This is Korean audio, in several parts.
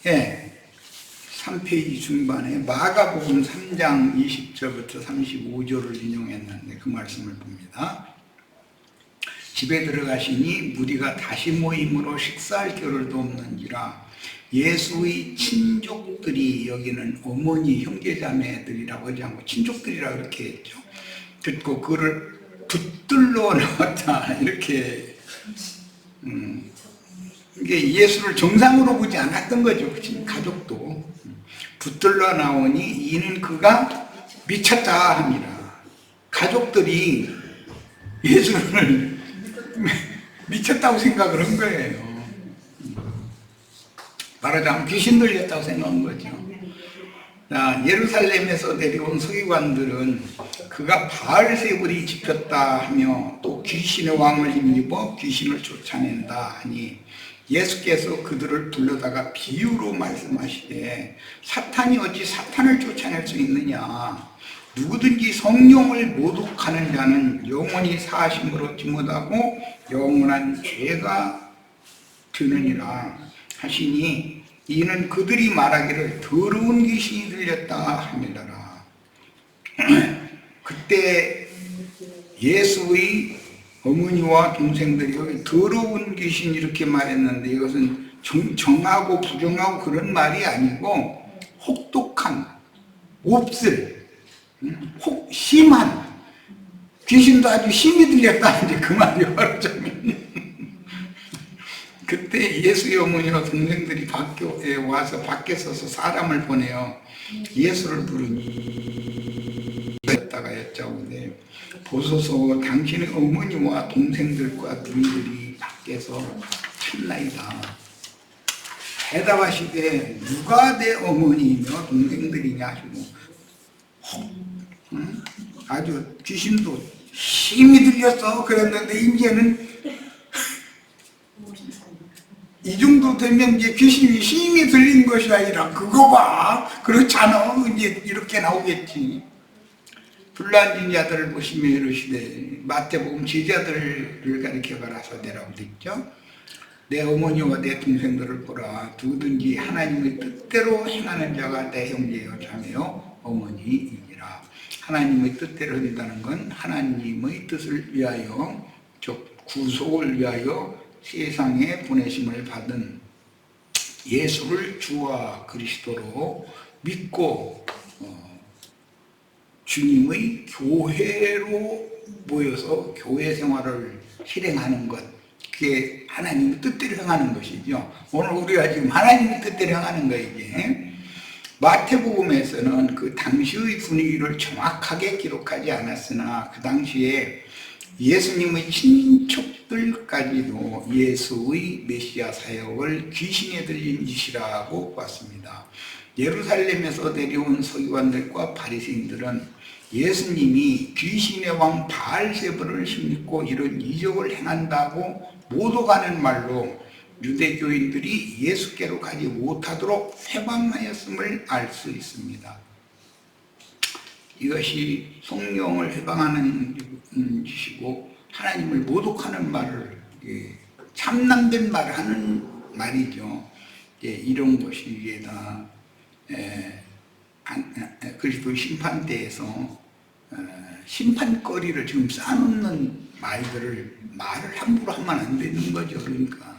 예, 3페이지 중반에 마가복음 3장 20절부터 35절을 인용했는데 그 말씀을 봅니다. 집에 들어가시니 무리가 다시 모임으로 식사할 겨를도 없는지라 예수의 친족들이, 여기는 어머니 형제자매들이라고 하지 않고 친족들이라고 그렇게 했죠. 듣고 그를 붙들러 나왔다 이렇게. 이게 예수를 정상으로 보지 않았던 거죠. 가족도. 붙들러 나오니 이는 그가 미쳤다 합니다. 가족들이 예수를 미쳤다고 생각을 한 거예요. 말하자면 귀신 들렸다고 생각한 거죠. 자, 예루살렘에서 내려온 서기관들은 그가 바알세불이 집혔다 하며 또 귀신의 왕을 힘입어 귀신을 쫓아낸다 하니 예수께서 그들을 불러다가 비유로 말씀하시되 사탄이 어찌 사탄을 쫓아낼 수 있느냐, 누구든지 성령을 모독하는 자는 영원히 사하심을 얻지 못하고 영원한 죄가 되느니라 하시니 이는 그들이 말하기를 더러운 귀신이 들렸다 함이더라. 그때 예수의 어머니와 동생들이 여기 더러운 귀신 이렇게 말했는데 이것은 정하고 부정하고 그런 말이 아니고 혹독한, 몹쓸, 심한 귀신도 아주 심히 들렸다 이제 그 말이 말하자면. 그때 예수의 어머니와 동생들이 밖에 와서 밖에 서서 사람을 보내어 예수를 부르니 했다가 여짜오되 보소서 당신의 어머니와 동생들과 누이들이 밖에서 찾나이다. 대답하시되 누가 내 어머니이며 동생들이냐 하시고 아주 귀신도 심히 들렸어 그랬는데 이제는 이 정도 되면 이제 귀신이 심히 들린 것이 아니라 그거 봐 그렇잖아 이제 이렇게 나오겠지. 불러앉은 자들을 보시며 이르시되 마태복음 제자들을 가리켜 가라사대라고 되어 있죠. 내 어머니와 내 동생들을 보라. 누구든지 하나님의 뜻대로 행하는 자가 내 형제요 자매요 어머니이니라. 하나님의 뜻대로 한다는 건 하나님의 뜻을 위하여, 즉 구속을 위하여 세상에 보내심을 받은 예수를 주와 그리스도로 믿고 주님의 교회로 모여서 교회 생활을 실행하는 것, 그게 하나님의 뜻대로 행하는 것이죠. 오늘 우리가 지금 하나님의 뜻대로 행하는 거 이게. 마태복음에서는 그 당시의 분위기를 정확하게 기록하지 않았으나 그 당시에 예수님의 친척들까지도 예수의 메시아 사역을 귀신에 들린 짓이라고 봤습니다. 예루살렘에서 내려온 서기관들과 바리새인들은 예수님이 귀신의 왕 바알세불을 힘입고 이런 이적을 행한다고 모독하는 말로 유대교인들이 예수께로 가지 못하도록 회방하였음을 알 수 있습니다. 이것이 성령을 회방하는 짓이고 하나님을 모독하는 말을, 참남된 말을 하는 말이죠. 이런 것이 이게 다 그리스도의 심판대에서 심판거리를 지금 쌓아놓는 말을 함부로 하면 안 되는 거죠. 그러니까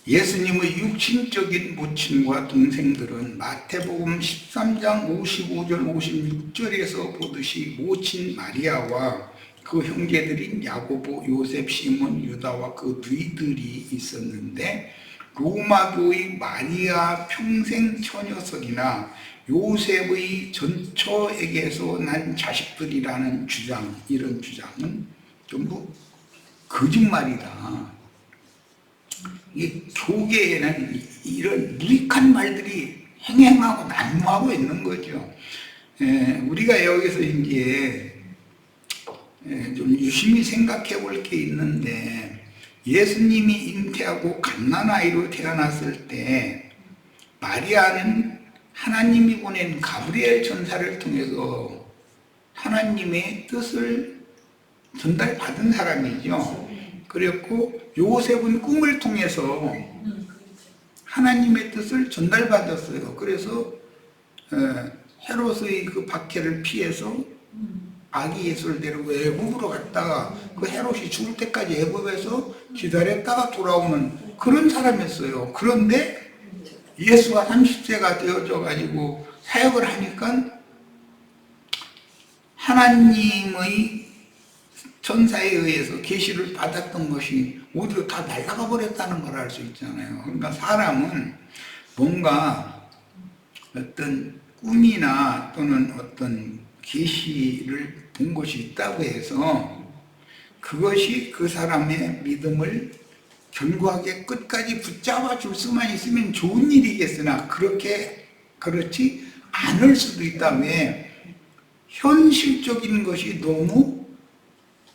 예수님의 육신적인 모친과 동생들은 마태복음 13장 55절 56절에서 보듯이 모친 마리아와 그 형제들인 야고보, 요셉, 시몬, 유다와 그 누이들이 있었는데 로마교의 마리아 평생 처녀석이나 요셉의 전처에게서 난 자식들이라는 주장, 이런 주장은 전부 거짓말이다. 이 교계에는 이런 무익한 말들이 행행하고 난무하고 있는 거죠. 우리가 여기서 이제 좀 유심히 생각해 볼 게 있는데, 예수님이 잉태하고 갓난아이로 태어났을 때 마리아는 하나님이 보낸 가브리엘 전사를 통해서 하나님의 뜻을 전달받은 사람이죠. 그랬고 요셉은 꿈을 통해서 하나님의 뜻을 전달받았어요. 그래서 헤롯의 그 박해를 피해서 아기 예수를 데리고 애굽으로 갔다가 그 헤롯이 죽을 때까지 애굽에서 기다렸다가 돌아오는 그런 사람이었어요. 그런데 예수가 30세가 되어져 가지고 사역을 하니까 하나님의 천사에 의해서 계시를 받았던 것이 오히려 다 날아가 버렸다는 걸 알 수 있잖아요. 그러니까 사람은 뭔가 어떤 꿈이나 또는 어떤 계시를 본 것이 있다고 해서 그것이 그 사람의 믿음을 견고하게 끝까지 붙잡아 줄 수만 있으면 좋은 일이겠으나 그렇지 않을 수도 있다며 현실적인 것이 너무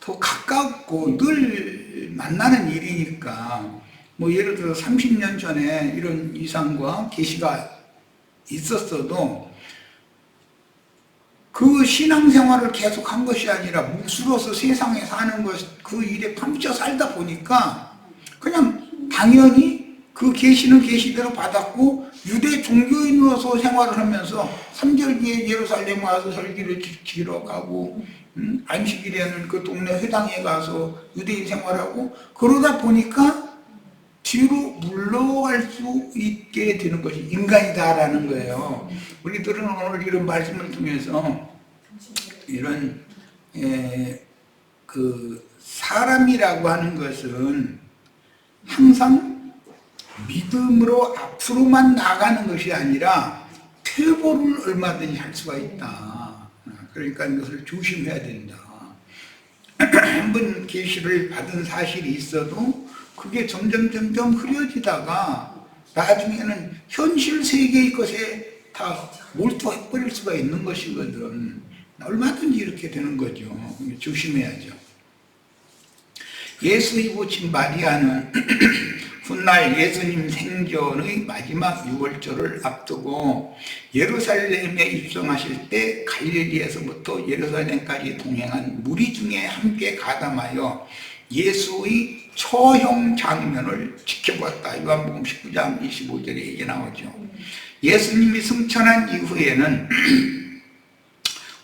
더 가깝고 늘 만나는 일이니까 뭐 예를 들어 30년 전에 이런 이상과 계시가 있었어도 그 신앙생활을 계속한 것이 아니라 묵수로서 세상에 사는 것, 그 일에 파묻혀 살다 보니까 그냥 당연히 그 계시는 계시대로 받았고 유대 종교인으로서 생활을 하면서 3절기에 예루살렘 와서 설기를 지키러 가고 안식일에는 그 동네 회당에 가서 유대인 생활하고 그러다 보니까 뒤로 물러갈 수 있게 되는 것이 인간이다라는 거예요. 우리들은 오늘 이런 말씀을 통해서 이런 그 사람이라고 하는 것은 항상 믿음으로 앞으로만 나가는 것이 아니라 퇴보를 얼마든지 할 수가 있다. 그러니까 이것을 조심해야 된다. 한번 계시를 받은 사실이 있어도 그게 점점 흐려지다가 나중에는 현실 세계의 것에 다 몰두해버릴 수가 있는 것이거든. 얼마든지 이렇게 되는 거죠. 조심해야죠. 예수의 모친 마리아는 훗날 예수님 생전의 마지막 유월절을 앞두고 예루살렘에 입성하실 때 갈릴리에서부터 예루살렘까지 동행한 무리 중에 함께 가담하여 예수의 처형 장면을 지켜봤다. 요한복음 19장 25절에 얘기 나오죠. 예수님이 승천한 이후에는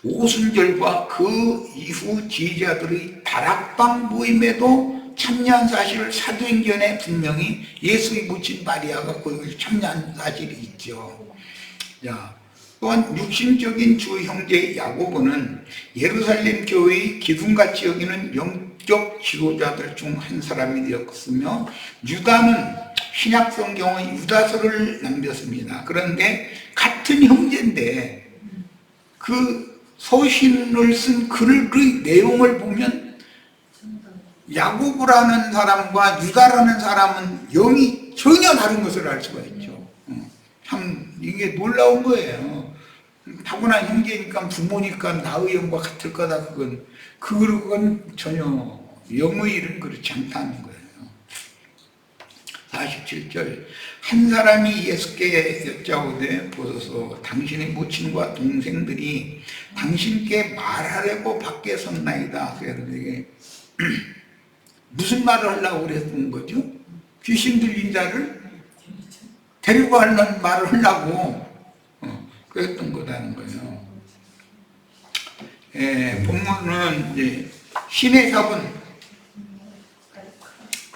오순절과 그 이후 지휘자들의 다락방 모임에도 참여한 사실을 사도행전에 분명히 예수의 모친 마리아가 거기서 참여한 사실이 있죠. 자, 또한 육신적인 주 형제 야고보는 예루살렘 교회의 기둥같이 여기는 영적 지도자들 중 한 사람이 되었으며 유다는 신약 성경의 유다서를 남겼습니다. 그런데 같은 형제인데 그 서신을 쓴 글의 내용을 보면 야고보라는 사람과 유다라는 사람은 영이 전혀 다른 것을 알 수가 있죠. 참 이게 놀라운 거예요. 타고난 형제니까 부모니까 나의 영과 같을 거다. 그건 전혀 영의 일은 그렇지 않다는 거예요. 47절 한 사람이 예수께 여짜오되 보소서 당신의 모친과 동생들이 당신께 말하려고 밖에 섰나이다. 그래서 이게 무슨 말을 하려고 그랬던 거죠? 귀신 들린 자를 데리고 가는 말을 하려고 그랬던 거라는 거예요. 본문은 이제 신의 사본,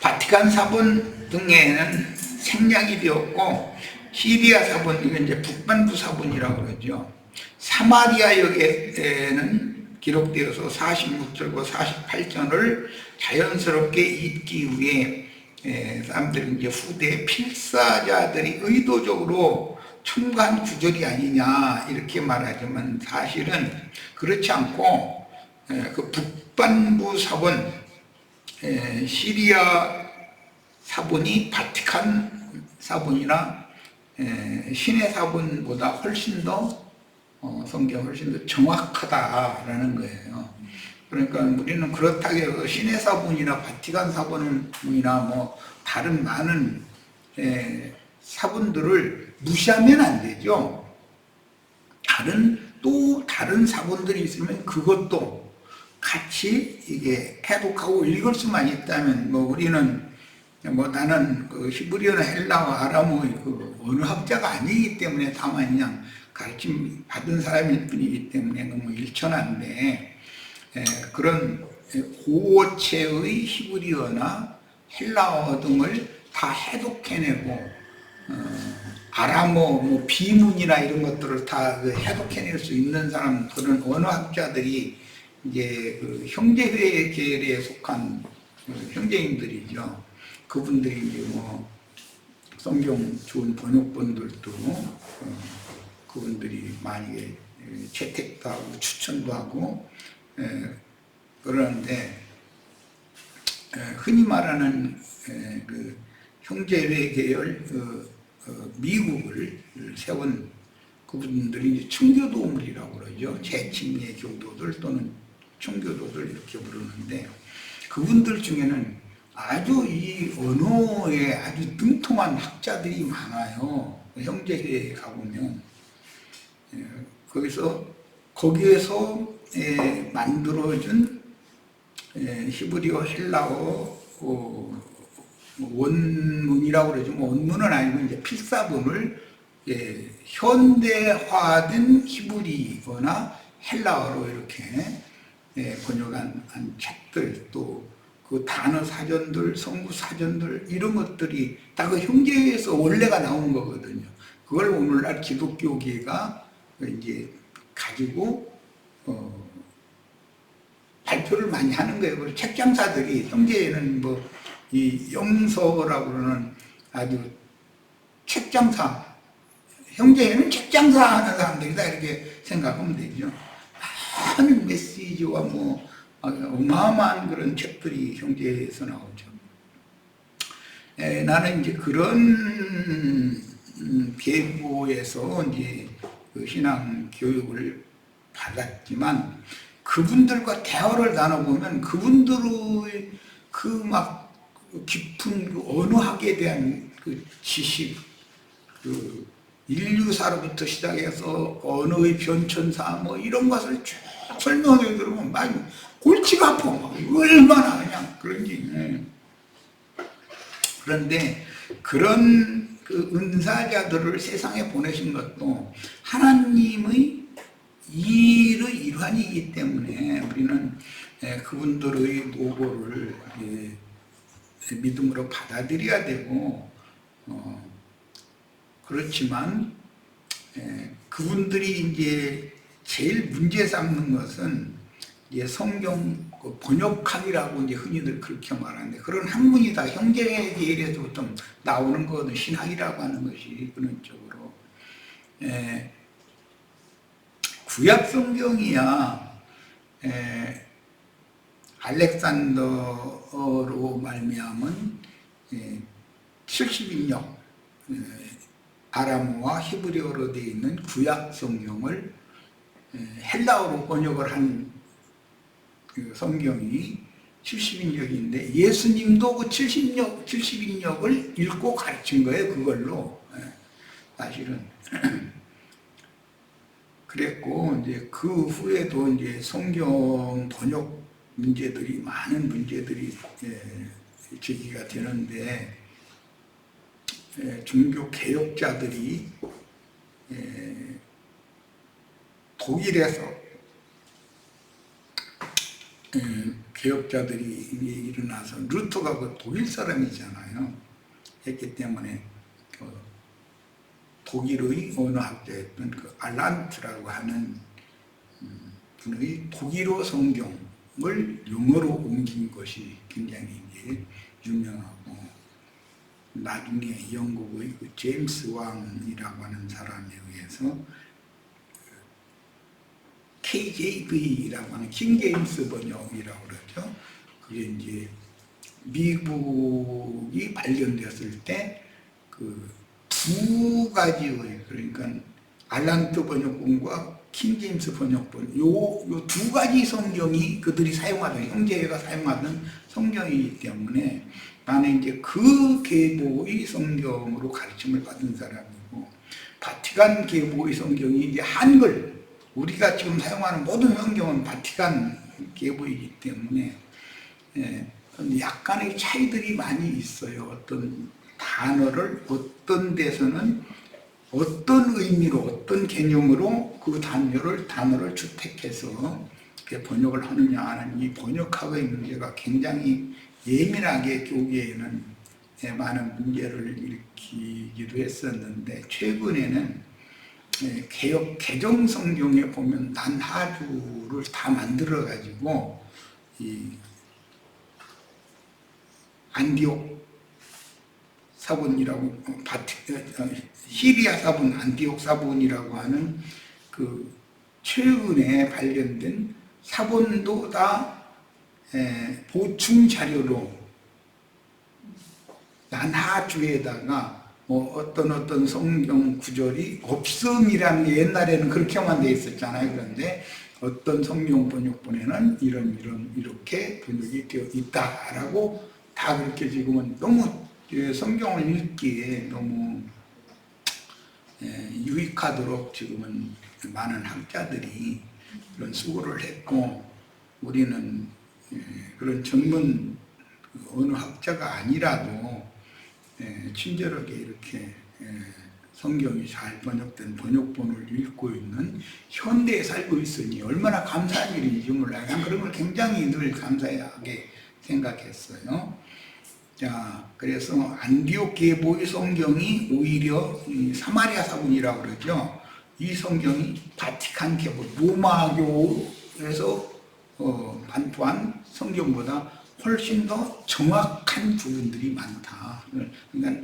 바티칸 사본 등에는 생략이 되었고 시리아 사본, 이건 이제 북반부 사본이라고 그러죠. 사마리아 역에는 기록되어서 46절과 48절을 자연스럽게 읽기 위해 사람들이 이제 후대 필사자들이 의도적으로 첨가한 구절이 아니냐 이렇게 말하지만 사실은 그렇지 않고 그 북반부 사본 시리아 사본이 바티칸 사본이나 신의 사본보다 훨씬 더 성경 훨씬 더 정확하다라는 거예요. 그러니까 우리는 그렇다고 해서 신의 사본이나 바티칸 사본이나 뭐 다른 많은 사본들을 무시하면 안 되죠. 다른 사본들이 있으면 그것도 같이 이게 해독하고 읽을 수만 있다면 뭐 우리는 뭐 나는 그 히브리어나 헬라어 아람어의 그 언어학자가 아니기 때문에 다만 그냥 가르침 받은 사람일 뿐이기 때문에 너무 일천한데, 그런 고어체의 히브리어나 헬라어 등을 다 해독해내고 아람어, 뭐 비문이나 이런 것들을 다 해독해낼 수 있는 사람, 그런 언어학자들이 이제 그 형제회 계열에 속한 형제님들이죠. 그분들이 이제 뭐 성경 좋은 번역본들도 그분들이 많이 채택도 하고 추천도 하고 그러는데, 흔히 말하는 그 형제회 계열 미국을 세운 그분들이 청교도물이라고 그러죠. 재침례 교도들 또는 청교도들 이렇게 부르는데, 그분들 중에는 아주 이 언어에 아주 등통한 학자들이 많아요. 형제회에 가보면 거기에서 만들어준 히브리어 헬라어 원문이라고 그러죠. 원문은 아니고 이제 필사본을 현대화된 히브리어나 헬라어로 이렇게 번역한 책들, 또 그 단어 사전들, 성구 사전들, 이런 것들이 다 그 형제에서 원래가 나온 거거든요. 그걸 오늘날 기독교계가 이제 가지고 발표를 많이 하는 거예요. 그리고 책장사들이, 형제에는 뭐 이 영서라고 그러는 아주 책장사, 형제에는 책장사 하는 사람들이다, 이렇게 생각하면 되죠. 많은 메시지와 뭐 어마어마한 그런 책들이 형제에서 나오죠. 나는 이제 그런 계보에서 이제 그 신앙 교육을 받았지만, 그분들과 대화를 나눠보면 그분들의 그 막 깊은 그 언어학에 대한 그 지식, 그 인류사로부터 시작해서 언어의 변천사 뭐 이런 것을 쭉 설명해 들으면 많이 골치가 아파. 얼마나 그냥 그런지. 그런데 그런 그 은사자들을 세상에 보내신 것도 하나님의 일의 일환이기 때문에 우리는 그분들의 노고를 믿음으로 받아들여야 되고, 그렇지만 그분들이 이제 제일 문제 삼는 것은 이제 성경 번역학이라고 이제 흔히들 그렇게 말하는데, 그런 학문이 다 형제계열에서부터 나오는 거는 신학이라고 하는 것이 근원적으로. 구약 성경이야 알렉산더로 말미암은 70인역 아람어와 히브리어로 되어 있는 구약 성경을 헬라어로 번역을 한 그 성경이 70인역인데, 예수님도 그 70인역을 읽고 가르친 거예요, 그걸로. 사실은. 그랬고, 이제 그 후에도 이제 성경 번역 문제들이, 많은 문제들이 제기가 되는데, 종교 개혁자들이 독일에서 개혁자들이 일어나서, 루터가 그 독일 사람이잖아요. 했기 때문에 그 독일의 언어학자였던 그 알란트라고 하는 분의 독일어 성경을 영어로 옮긴 것이 굉장히 이제 유명하고, 나중에 영국의 그 제임스 왕이라고 하는 사람에 의해서 KJV라고 하는 킹제임스 번역이라고 그러죠. 그게 이제 미국이 발견되었을 때 그 두 가지의, 그러니까 알란트 번역본과 킹제임스 번역본, 요 두 가지 성경이 그들이 사용하던, 형제가 사용하던 성경이기 때문에 나는 이제 그 계보의 성경으로 가르침을 받은 사람이고, 바티칸 계보의 성경이 이제 한글, 우리가 지금 사용하는 모든 성경은 바티칸 계보이기 때문에 약간의 차이들이 많이 있어요. 어떤 단어를 어떤 데서는 어떤 의미로 어떤 개념으로 그 단어를 주택해서 이렇게 번역을 하느냐 하는 이 번역학의 문제가 굉장히 예민하게 교계에는 많은 문제를 일으키기도 했었는데, 최근에는 개역 개정 성경에 보면 난하주를 다 만들어 가지고 이 안디옥 사본이라고, 시리아 사본 안디옥 사본이라고 하는 그 최근에 발견된 사본도 다 보충 자료로 난하주에다가 어떤 성경 구절이 없음이라는 게 옛날에는 그렇게만 돼 있었잖아요. 그런데 어떤 성경 번역본에는 이렇게 번역이 되어 있다라고 다 그렇게 지금은 너무 성경을 읽기에 너무 유익하도록 지금은 많은 학자들이 그런 수고를 했고, 우리는 그런 전문 어느 학자가 아니라도 친절하게 이렇게 성경이 잘 번역된 번역본을 읽고 있는 현대에 살고 있으니 얼마나 감사한 일인지 몰라요. 난 그런 걸 굉장히 늘 감사하게 생각했어요. 자, 그래서 안디옥 계보의 성경이 오히려 사마리아 사본이라고 그러죠. 이 성경이 바티칸 계보, 로마교에서 반포한 성경보다 훨씬 더 정확한 부분들이 많다. 그러니까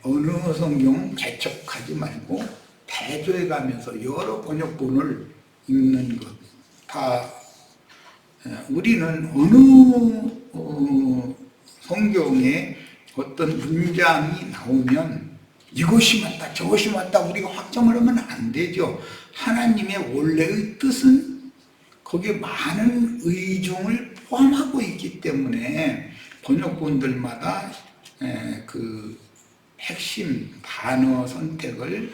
어느 성경 개척하지 말고 대조해 가면서 여러 번역본을 읽는 것. 다 우리는 어느 성경에 어떤 문장이 나오면 이것이 맞다 저것이 맞다 우리가 확정을 하면 안 되죠. 하나님의 원래의 뜻은 거기에 많은 의중을 포함하고 있기 때문에 번역본들마다 그 핵심 단어 선택을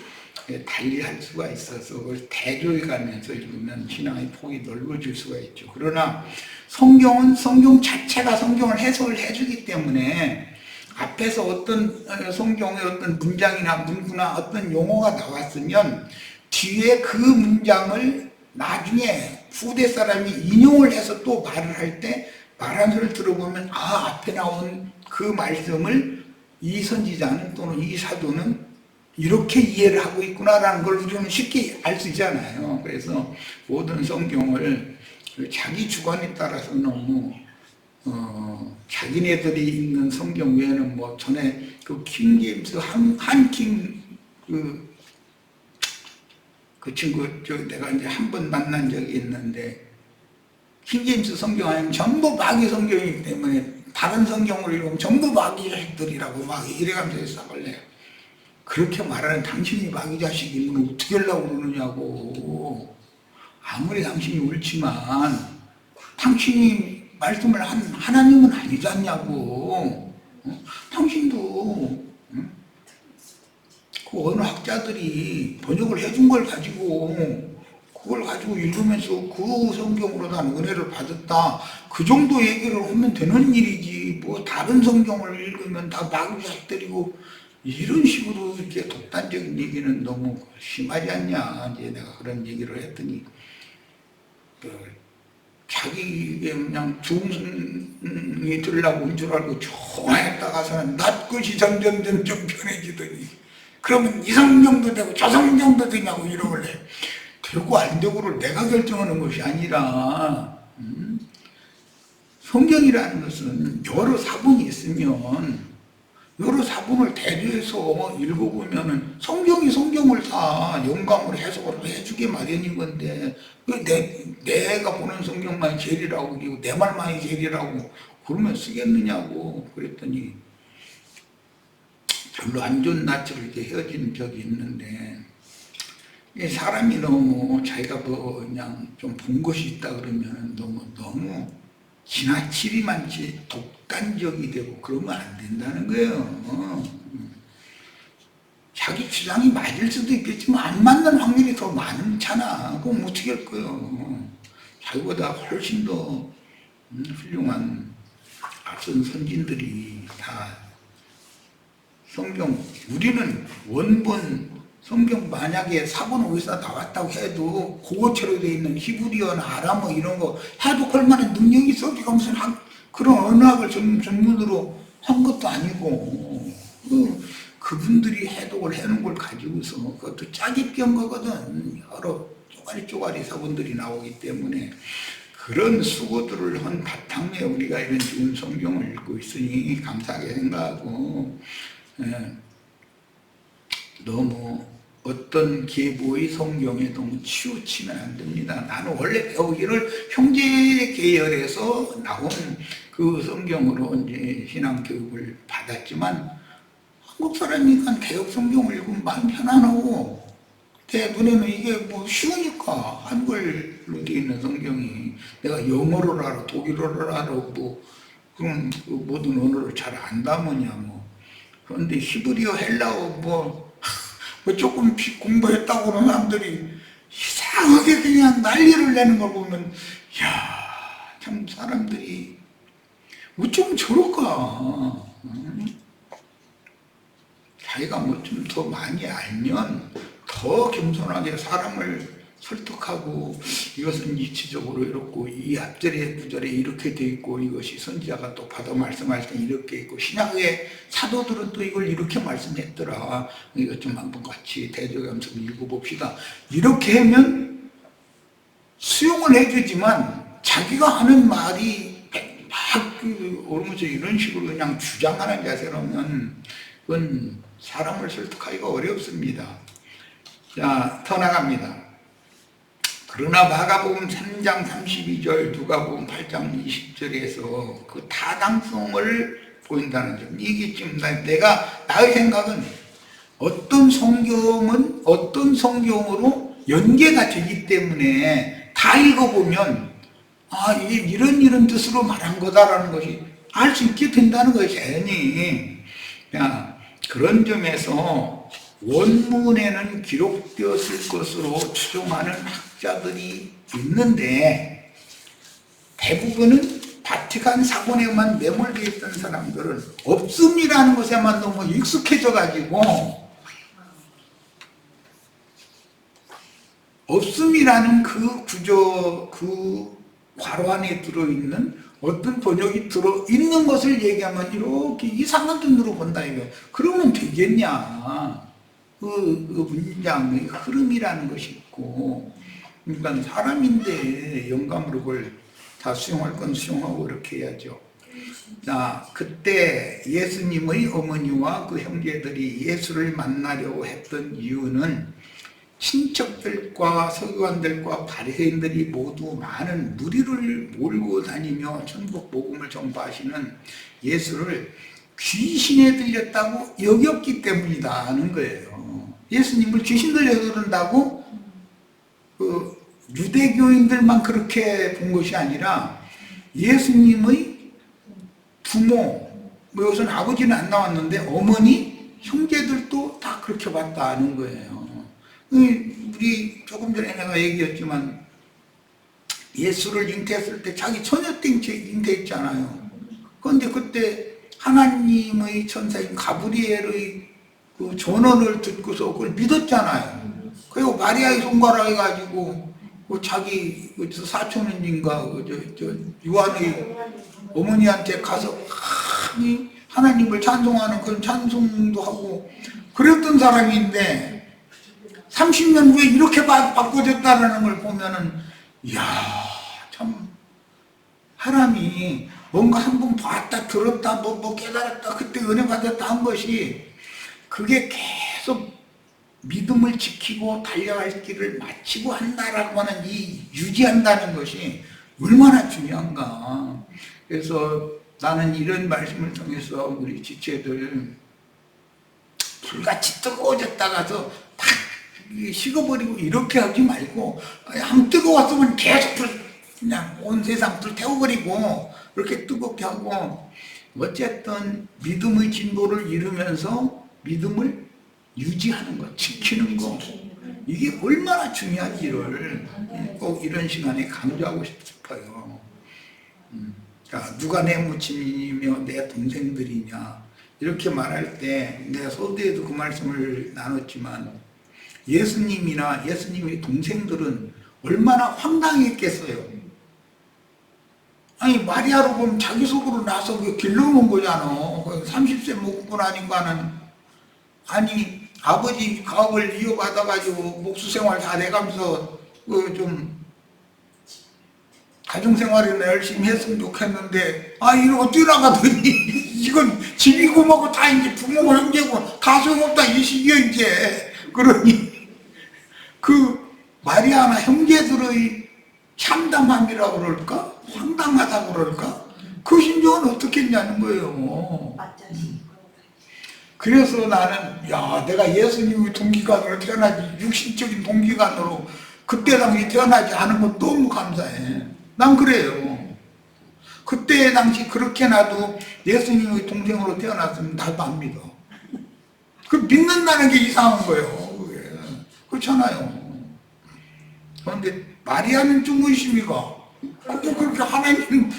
달리 할 수가 있어서 그걸 대조해 가면서 읽으면 신앙의 폭이 넓어질 수가 있죠. 그러나 성경은 성경 자체가 성경을 해석을 해주기 때문에 앞에서 어떤 성경의 어떤 문장이나 문구나 어떤 용어가 나왔으면 뒤에 그 문장을 나중에 후대 사람이 인용을 해서 또 말을 할 때 말하는 소리를 들어보면 앞에 나온 그 말씀을 이 선지자는 또는 이 사도는 이렇게 이해를 하고 있구나라는 걸 우리는 쉽게 알 수 있잖아요. 그래서 모든 성경을 자기 주관에 따라서 너무 자기네들이 읽는 성경 외에는 뭐 전에 그 킹제임스 한킹 그 친구 내가 이제 한 번 만난 적이 있는데, 킹제임스 성경 아니면 전부 마귀 성경이기 때문에 다른 성경을 읽으면 전부 마귀 자식들이라고 막 이래가면서 싸걸래요. 그렇게 말하는 당신이 마귀 자식이면 어떻게 하려고 그러느냐고. 아무리 당신이 옳지만 당신이 말씀을 한 하나님은 아니지 않냐고. 당신도 그 어느 학자들이 번역을 해준 걸 가지고 그걸 가지고 읽으면서 그 성경으로 난 은혜를 받았다, 그 정도 얘기를 하면 되는 일이지, 뭐 다른 성경을 읽으면 다 마귀 자식들이고 이런 식으로 이렇게 독단적인 얘기는 너무 심하지 않냐. 이제 내가 그런 얘기를 했더니 자기에게 그냥 중이 들라고 온 줄 알고 좋아했다가서는 낯것이 점점 편해지더니 그러면 이 성경도 되고 저 성경도 되냐고 이러길래, 되고 안 되고를 내가 결정하는 것이 아니라 성경이라는 것은 여러 사본이 있으면 여러 사본을 대조해서 읽어보면은 성경이 성경을 다 영감으로 해석을 해주게 마련인 건데, 내가 보는 성경만이 제일이라고 그리고 내 말만이 제일이라고 그러면 쓰겠느냐고. 그랬더니 별로 안 좋은 낯으로 이렇게 헤어진 적이 있는데, 사람이 너무 자기가 뭐 그냥 좀 본 것이 있다 그러면 너무 지나치리 많지 독단적이 되고 그러면 안 된다는 거예요. 자기 주장이 맞을 수도 있겠지만 안 맞는 확률이 더 많잖아. 그럼 어떻게 할 거예요? 자기보다 훨씬 더 훌륭한 앞선 선진들이 다 성경, 우리는 원본 성경 만약에 사본 어디서 나왔다고 해도 고어체로 되어 있는 히브리어나 아람어 이런 거 해독할 만한 능력이 있어. 우리가 무슨 그런 언어학을 전문으로 한 것도 아니고 그분들이 해독을 해놓은 걸 가지고서 그것도 짜깁기 한 거거든. 여러 쪼가리 사본들이 나오기 때문에 그런 수고들을 한 바탕에 우리가 이런 좋은 성경을 읽고 있으니 감사하게 생각하고, 너무 어떤 계보의 성경에 너무 치우치면 안 됩니다. 나는 원래 배우기를 형제 계열에서 나온 그 성경으로 이제 신앙 교육을 받았지만, 한국 사람이니까 개혁 성경을 읽으면 마음 편안하고, 내 눈에는 이게 뭐 쉬우니까 한글로 되어 있는 성경이, 내가 영어를 알아, 독일어를 알아, 뭐 그런 그 모든 언어를 잘 안다면야 뭐. 그런데 히브리어, 헬라어 뭐 조금 공부했다고 그러는 사람들이 이상하게 그냥 난리를 내는 걸 보면, 야, 참 사람들이 어쩜 저럴까. 자기가 뭐 좀 더 많이 알면 더 겸손하게 사람을 설득하고, 이것은 이치적으로 이렇고 이 앞절에 구절에 이렇게 돼 있고 이것이 선지자가 또 받아 말씀할 때 이렇게 있고 신약의 사도들은 또 이걸 이렇게 말씀했더라. 이것 좀 한번 같이 대조하면서 읽어봅시다. 이렇게 하면 수용을 해주지만 자기가 하는 말이 막 오르면서 이런 식으로 그냥 주장하는 자세라면 그건 사람을 설득하기가 어렵습니다. 자, 더 나갑니다. 그러나 마가복음 3장 32절, 누가복음 8장 20절에서 그 타당성을 보인다는 점. 이게 지금 나의 생각은 어떤 성경은 어떤 성경으로 연계가 되기 때문에 다 읽어보면 이게 이런 뜻으로 말한 거다라는 것이 알 수 있게 된다는 거예요, 자연히. 그런 점에서 원문에는 기록되었을 것으로 추정하는 학자들이 있는데, 대부분은 바티칸 사본에만 매몰되어 있던 사람들은 없음이라는 것에만 너무 익숙해져 가지고, 없음이라는 그 구조, 그 괄호 안에 들어있는 어떤 번역이 들어있는 것을 얘기하면 이렇게 이상한 눈으로 본다 이거. 그러면 되겠냐. 그 문장의 흐름이라는 것이 있고, 그러니까 사람인데 영감으로 그걸 다 수용할 건 수용하고 이렇게 해야죠. 자, 그때 예수님의 어머니와 그 형제들이 예수를 만나려고 했던 이유는 친척들과 서기관들과 바리새인들이 모두 많은 무리를 몰고 다니며 천국 복음을 전파하시는 예수를 귀신에 들렸다고 여겼기 때문이다 하는 거예요. 예수님을 귀신 들려서 그런다고 그 유대교인들만 그렇게 본 것이 아니라 예수님의 부모, 뭐 여기서는 아버지는 안 나왔는데 어머니, 형제들도 다 그렇게 봤다 하는 거예요. 우리 조금 전에 내가 얘기했지만 예수를 잉태했을 때 자기 처녀 때 잉태했잖아요. 그런데 그때 하나님의 천사인 가브리엘의 그 전언을 듣고서 그걸 믿었잖아요. 그리고 마리아의 손가락에 가지고 그 자기 사촌인가 요한의 어머니한테 가서 하나님을 찬송하는 그런 찬송도 하고 그랬던 사람인데 30년 후에 이렇게 바꿔졌다는 걸 보면은, 이야, 참, 사람이 뭔가 한번 봤다, 들었다, 뭐 깨달았다, 그때 은혜 받았다 한 것이, 그게 계속 믿음을 지키고 달려갈 길을 마치고 한다라고 하는 이 유지한다는 것이 얼마나 중요한가. 그래서 나는 이런 말씀을 통해서 우리 지체들 불같이 뜨거워졌다가서 팍 식어버리고 이렇게 하지 말고, 안 뜨거웠으면 계속 그냥 온 세상 불 태워버리고 그렇게 뜨겁게 하고, 어쨌든 믿음의 진보를 이루면서 믿음을 유지하는 것, 지키는 것, 이게 얼마나 중요한지를 꼭 이런 시간에 강조하고 싶어요. 자, 누가 내 모친이며 내 동생들이냐 이렇게 말할 때 내가 서두에도 그 말씀을 나눴지만 예수님이나 예수님의 동생들은 얼마나 황당했겠어요. 아니 마리아로 보면 자기 속으로 나서 길러놓은 거잖아. 30세 먹고 나니까는 아니 아버지 가업을 이어받아가지고 목수생활 다 돼가면서 좀 가정생활이나 열심히 했으면 좋겠는데 이러고 뛰어나가더니 이건 집이고 뭐고 다 이제 부모고 형제고 다 소용없다 이 시기에 이제. 그러니 그 마리아나 형제들의 참담함이라고 그럴까? 황당하다고 그럴까? 그 심정은 어떻겠냐는 거예요. 그래서 나는 내가 예수님의 동기간으로 태어나지 육신적인 동기간으로 그때 당시 태어나지 않은 건 너무 감사해. 난 그래요. 그때 당시 그렇게 나도 예수님의 동생으로 태어났으면 나도 안 믿어. 그 믿는다는 게 이상한 거예요. 그게. 그렇잖아요. 그런데 마리아는 좀 의심이 가. 근데 그렇게 하나님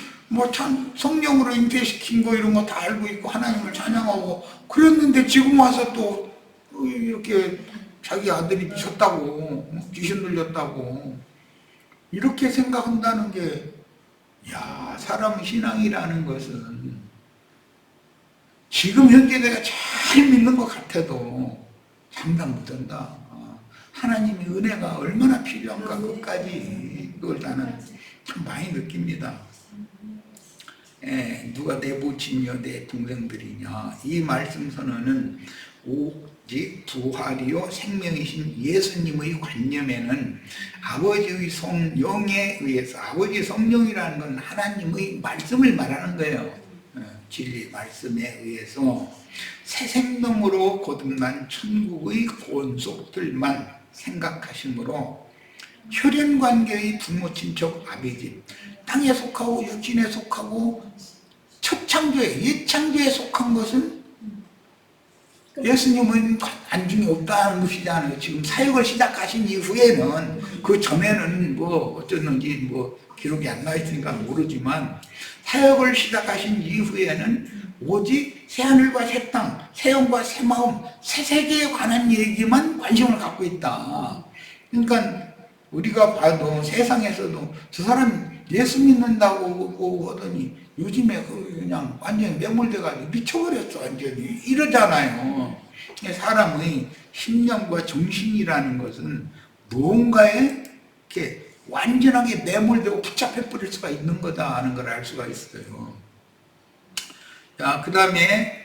참 성령으로 잉태시킨 거 이런 거 다 알고 있고 하나님을 찬양하고 그랬는데 지금 와서 또 이렇게 자기 아들이 미쳤다고 귀신 들렸다고 이렇게 생각한다는 게 사람 신앙이라는 것은 지금 현재 내가 잘 믿는 것 같아도 장담 못한다. 하나님의 은혜가 얼마나 필요한가 그것까지 그걸 나는 참 많이 느낍니다. 누가 내 모친이여 내 동생들이냐 이 말씀 선언은 오직 부활이요 생명이신 예수님의 관념에는 아버지의 성령에 의해서 아버지의 성령이라는 건 하나님의 말씀을 말하는 거예요. 진리 말씀에 의해서 새 생명으로 거듭난 천국의 권속들만 생각하시므로 혈연관계의 부모 친척 아비집 땅에 속하고 육신에 속하고 첫 창조에 옛 창조에 속한 것은 예수님은 안중에 없다는 것이잖아요. 지금 사역을 시작하신 이후에는 그 전에는 어쩌는지 기록이 안 나 있으니까 모르지만 사역을 시작하신 이후에는 오직 새하늘과 새 땅, 새 영과 새 마음, 새 세계에 관한 얘기만 관심을 갖고 있다. 그러니까 우리가 봐도 세상에서도 저 사람 예수 믿는다고 하더니 요즘에 그냥 완전히 매몰돼가지고 미쳐버렸어 완전히 이러잖아요. 사람의 심령과 정신이라는 것은 무언가에 이렇게 완전하게 매몰되고 붙잡혀 버릴 수가 있는 거다 하는 걸 알 수가 있어요. 자, 그 다음에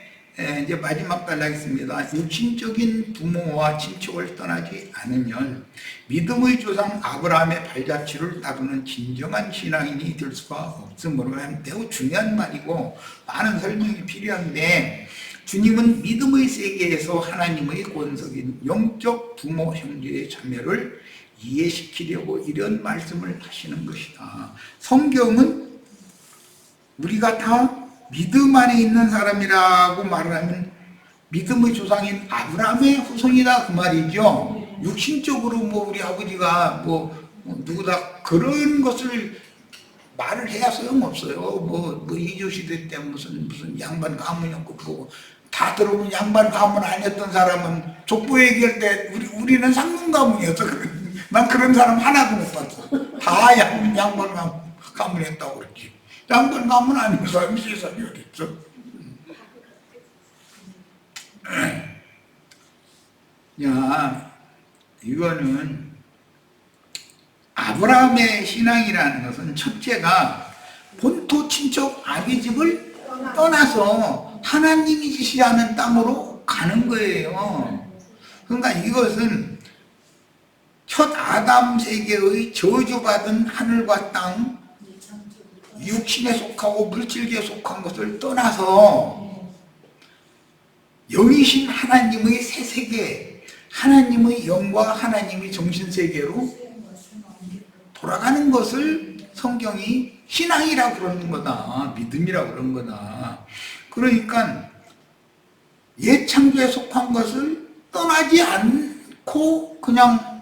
이제 마지막 단락입니다. 육신적인 부모와 친척을 떠나지 않으면 믿음의 조상 아브라함의 발자취를 따르는 진정한 신앙인이 될 수가 없으므로 매우 중요한 말이고 많은 설명이 필요한데 주님은 믿음의 세계에서 하나님의 권속인 영적 부모 형제의 자매를 이해시키려고 이런 말씀을 하시는 것이다. 성경은 우리가 다 믿음 안에 있는 사람이라고 말하면 믿음의 조상인 아브라함의 후손이다 그 말이죠. 육신적으로 우리 아버지가 누구다 그런 것을 말을 해야 소용없어요. 이주시대 때 무슨 양반 가문이었고 다 들어보면 양반 가문 아니었던 사람은 족보 얘기할 때 우리는 상문 가문이었어. 난 그런 사람 하나도 못 봤어. 다 양반 가문이었다고 그랬지. 양반 가문 아닌 사람이 세상에 어딨어. 이거는 아브라함의 신앙이라는 것은 첫째가 본토 친척 아비집을 떠나서 하나님이 지시하는 땅으로 가는 거예요. 그러니까 이것은 첫 아담 세계의 저주받은 하늘과 땅, 육신에 속하고 물질계에 속한 것을 떠나서 영이신 하나님의 새 세계, 하나님의 영과 하나님의 정신세계로 돌아가는 것을 성경이 신앙이라고 그러는 거다. 믿음이라고 그러는 거다. 그러니까 옛 창조에 속한 것을 떠나지 않고 그냥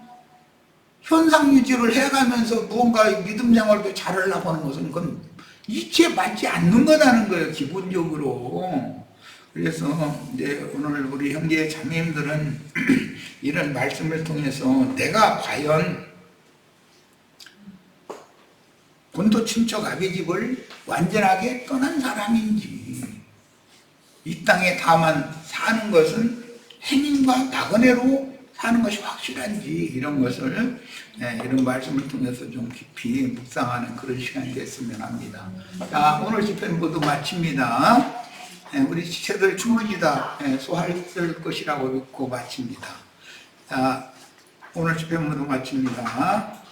현상 유지를 해가면서 무언가 믿음 생활도 잘하려고 하는 것은 그건 이치에 맞지 않는 거라는 거예요, 기본적으로. 그래서 이제 오늘 우리 형제 자매님들은 이런 말씀을 통해서 내가 과연 본토 친척 아비집을 완전하게 떠난 사람인지, 이 땅에 다만 사는 것은 행인과 나그네로 사는 것이 확실한지, 이런 것을 이런 말씀을 통해서 좀 깊이 묵상하는 그런 시간이 됐으면 합니다. 자, 오늘 집회는 모두 마칩니다. 우리 지체들 충분히 다 소화했을 것이라고 믿고 마칩니다. 자, 오늘 집회 모두 마칩니다.